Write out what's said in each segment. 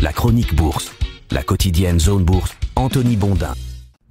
La chronique bourse, la quotidienne Zone Bourse, Anthony Bondin.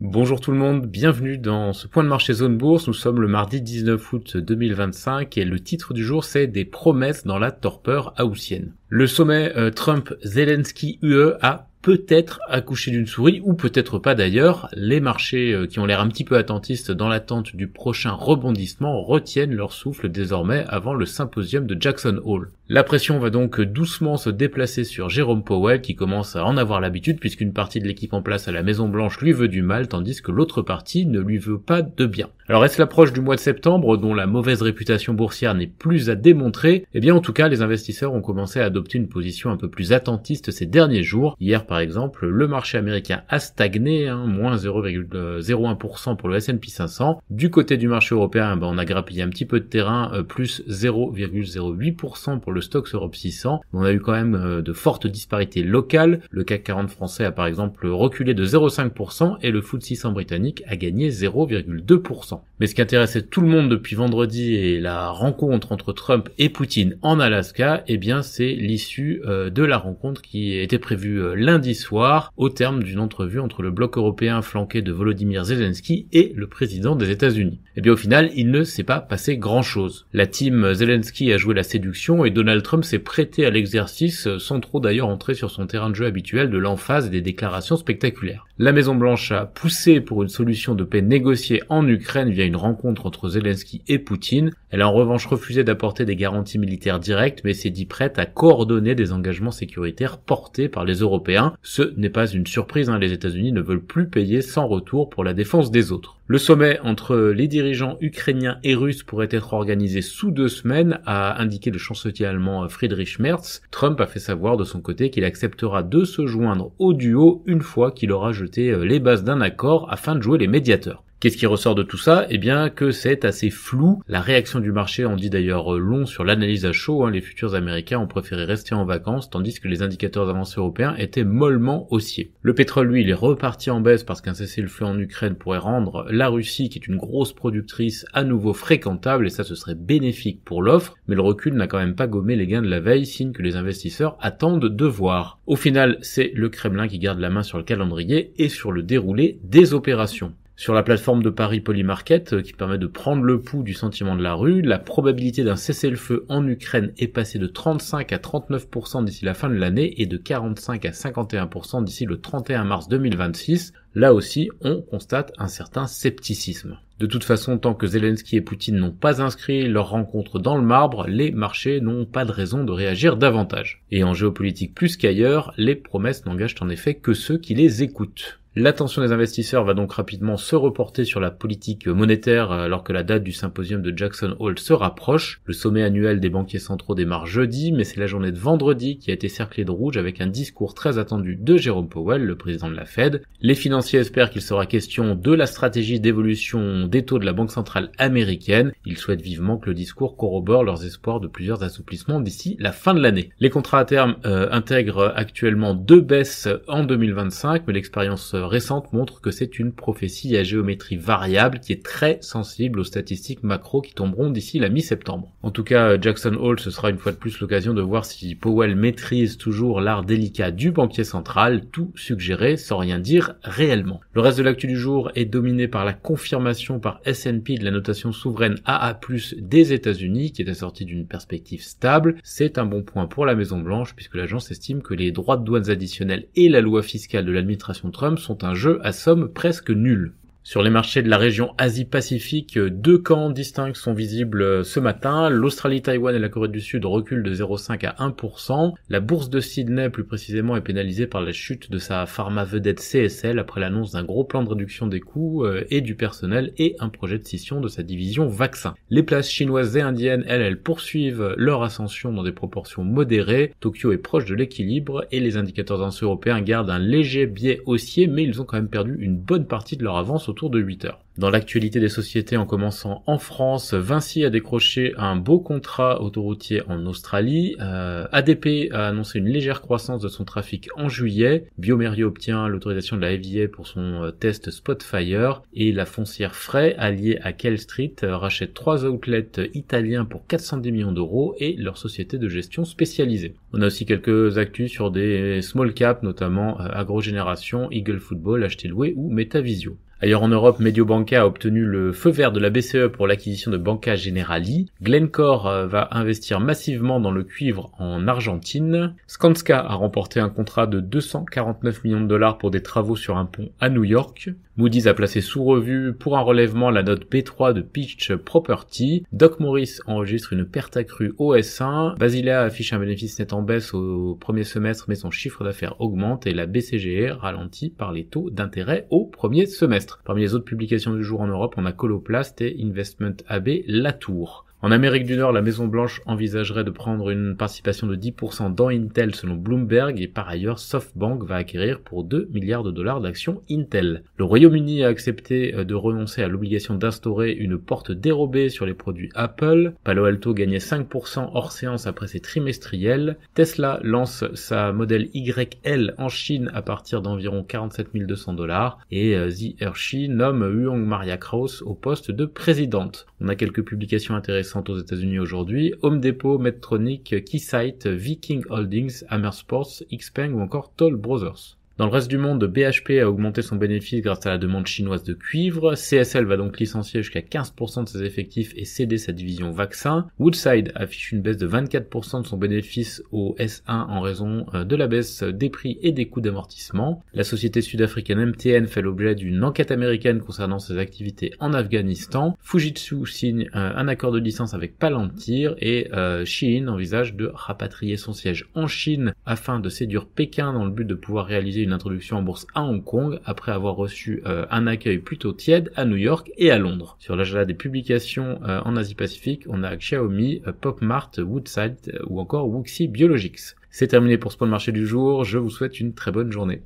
Bonjour tout le monde, bienvenue dans ce point de marché Zone Bourse. Nous sommes le mardi 19 août 2025 et le titre du jour c'est des promesses dans la torpeur haussienne. Le sommet Trump-Zelensky-UE a peut-être accouché d'une souris, ou peut-être pas d'ailleurs. Les marchés qui ont l'air un petit peu attentistes dans l'attente du prochain rebondissement retiennent leur souffle désormais avant le symposium de Jackson Hole. La pression va donc doucement se déplacer sur Jérôme Powell qui commence à en avoir l'habitude puisqu'une partie de l'équipe en place à la Maison Blanche lui veut du mal tandis que l'autre partie ne lui veut pas de bien. Alors est-ce l'approche du mois de septembre dont la mauvaise réputation boursière n'est plus à démontrer? Eh bien en tout cas les investisseurs ont commencé à adopter une position un peu plus attentiste ces derniers jours. Hier par exemple le marché américain a stagné, moins 0,01% pour le S&P 500. Du côté du marché européen on a grappillé un petit peu de terrain, plus 0,08% pour le Stoxx Europe 600. On a eu quand même de fortes disparités locales. Le CAC 40 français a par exemple reculé de 0,5% et le FTSE 600 britannique a gagné 0,2%. Mais ce qui intéressait tout le monde depuis vendredi et la rencontre entre Trump et Poutine en Alaska, eh bien c'est l'issue de la rencontre qui était prévue lundi soir au terme d'une entrevue entre le bloc européen flanqué de Volodymyr Zelensky et le président des États-Unis. Eh bien au final, il ne s'est pas passé grand-chose. La team Zelensky a joué la séduction et Donald Trump s'est prêté à l'exercice sans trop d'ailleurs entrer sur son terrain de jeu habituel de l'emphase et des déclarations spectaculaires. La Maison Blanche a poussé pour une solution de paix négociée en Ukraine via une rencontre entre Zelensky et Poutine. Elle a en revanche refusé d'apporter des garanties militaires directes mais s'est dit prête à coordonner des engagements sécuritaires portés par les Européens. Ce n'est pas une surprise, les États-Unis ne veulent plus payer sans retour pour la défense des autres. Le sommet entre les dirigeants ukrainiens et russes pourrait être organisé sous 2 semaines, a indiqué le chancelier allemand Friedrich Merz. Trump a fait savoir de son côté qu'il acceptera de se joindre au duo une fois qu'il aura jeté les bases d'un accord afin de jouer les médiateurs. Qu'est-ce qui ressort de tout ça? Eh bien que c'est assez flou. La réaction du marché en dit d'ailleurs long sur l'analyse à chaud. Les futurs américains ont préféré rester en vacances tandis que les indicateurs avancés européens étaient mollement haussiers. Le pétrole, lui, il est reparti en baisse parce qu'un cessez-le-feu en Ukraine pourrait rendre la Russie, qui est une grosse productrice, à nouveau fréquentable et ça ce serait bénéfique pour l'offre. Mais le recul n'a quand même pas gommé les gains de la veille, signe que les investisseurs attendent de voir. Au final, c'est le Kremlin qui garde la main sur le calendrier et sur le déroulé des opérations. Sur la plateforme de Paris Polymarket, qui permet de prendre le pouls du sentiment de la rue, la probabilité d'un cessez-le-feu en Ukraine est passée de 35 à 39% d'ici la fin de l'année et de 45 à 51% d'ici le 31 mars 2026. Là aussi, on constate un certain scepticisme. De toute façon, tant que Zelensky et Poutine n'ont pas inscrit leur rencontre dans le marbre, les marchés n'ont pas de raison de réagir davantage. Et en géopolitique plus qu'ailleurs, les promesses n'engagent en effet que ceux qui les écoutent. L'attention des investisseurs va donc rapidement se reporter sur la politique monétaire alors que la date du symposium de Jackson Hole se rapproche. Le sommet annuel des banquiers centraux démarre jeudi, mais c'est la journée de vendredi qui a été cerclée de rouge avec un discours très attendu de Jérôme Powell, le président de la Fed. Les financiers espèrent qu'il sera question de la stratégie d'évolution des taux de la Banque centrale américaine. Ils souhaitent vivement que le discours corrobore leurs espoirs de plusieurs assouplissements d'ici la fin de l'année. Les contrats à terme intègrent actuellement 2 baisses en 2025, mais l'expérience récente montre que c'est une prophétie à géométrie variable qui est très sensible aux statistiques macro qui tomberont d'ici la mi-septembre. En tout cas, Jackson Hole, ce sera une fois de plus l'occasion de voir si Powell maîtrise toujours l'art délicat du banquier central, tout suggéré sans rien dire réellement. Le reste de l'actu du jour est dominé par la confirmation par S&P de la notation souveraine AA+ des États-Unis qui est assortie d'une perspective stable. C'est un bon point pour la Maison Blanche puisque l'agence estime que les droits de douane additionnels et la loi fiscale de l'administration Trump sont un jeu à somme presque nulle. Sur les marchés de la région Asie-Pacifique, 2 camps distincts sont visibles ce matin. L'Australie, Taïwan et la Corée du Sud reculent de 0,5 à 1%. La bourse de Sydney, plus précisément, est pénalisée par la chute de sa pharma vedette CSL après l'annonce d'un gros plan de réduction des coûts et du personnel et un projet de scission de sa division vaccin. Les places chinoises et indiennes, elles poursuivent leur ascension dans des proportions modérées. Tokyo est proche de l'équilibre et les indicateurs avancés européens gardent un léger biais haussier, mais ils ont quand même perdu une bonne partie de leur avance autour de 8h. Dans l'actualité des sociétés, en commençant en France, Vinci a décroché un beau contrat autoroutier en Australie. ADP a annoncé une légère croissance de son trafic en juillet. bioMérieux obtient l'autorisation de la FDA pour son test Spotfire. Et la foncière Frey, alliée à Kell Street, rachète 3 outlets italiens pour 410 millions d'euros et leur société de gestion spécialisée. On a aussi quelques actus sur des small caps, notamment Agrogénération, Eagle Football, Htloué ou Metavisio. Ailleurs en Europe, Mediobanca a obtenu le feu vert de la BCE pour l'acquisition de Banca Generali. Glencore va investir massivement dans le cuivre en Argentine. Skanska a remporté un contrat de 249 millions de dollars pour des travaux sur un pont à New York. Moody's a placé sous revue pour un relèvement la note B3 de Peach Property. Doc Morris enregistre une perte accrue au S1. Basilea affiche un bénéfice net en baisse au premier semestre, mais son chiffre d'affaires augmente et la BCGE ralentit par les taux d'intérêt au premier semestre. Parmi les autres publications du jour en Europe, on a Coloplast et Investment AB Latour. En Amérique du Nord, la Maison Blanche envisagerait de prendre une participation de 10% dans Intel selon Bloomberg et par ailleurs SoftBank va acquérir pour 2 milliards de dollars d'actions Intel. Le Royaume-Uni a accepté de renoncer à l'obligation d'instaurer une porte dérobée sur les produits Apple. Palo Alto gagnait 5% hors séance après ses trimestriels. Tesla lance sa modèle YL en Chine à partir d'environ 47 200 $. Et The Hershey nomme Huang Maria Krause au poste de présidente. On a quelques publications intéressantes aux États-Unis aujourd'hui. Home Depot, Medtronic, Keysight, Viking Holdings, Hammer Sports, Xpeng ou encore Toll Brothers. Dans le reste du monde, BHP a augmenté son bénéfice grâce à la demande chinoise de cuivre. CSL va donc licencier jusqu'à 15% de ses effectifs et céder sa division vaccin. Woodside affiche une baisse de 24% de son bénéfice au S1 en raison de la baisse des prix et des coûts d'amortissement. La société sud-africaine MTN fait l'objet d'une enquête américaine concernant ses activités en Afghanistan. Fujitsu signe un accord de licence avec Palantir et Shein envisage de rapatrier son siège en Chine afin de séduire Pékin dans le but de pouvoir réaliser une introduction en bourse à Hong Kong après avoir reçu un accueil plutôt tiède à New York et à Londres. Sur l'agenda des publications en Asie-Pacifique, on a Xiaomi, PopMart, Woodside ou encore Wuxi Biologics. C'est terminé pour ce point de marché du jour, je vous souhaite une très bonne journée.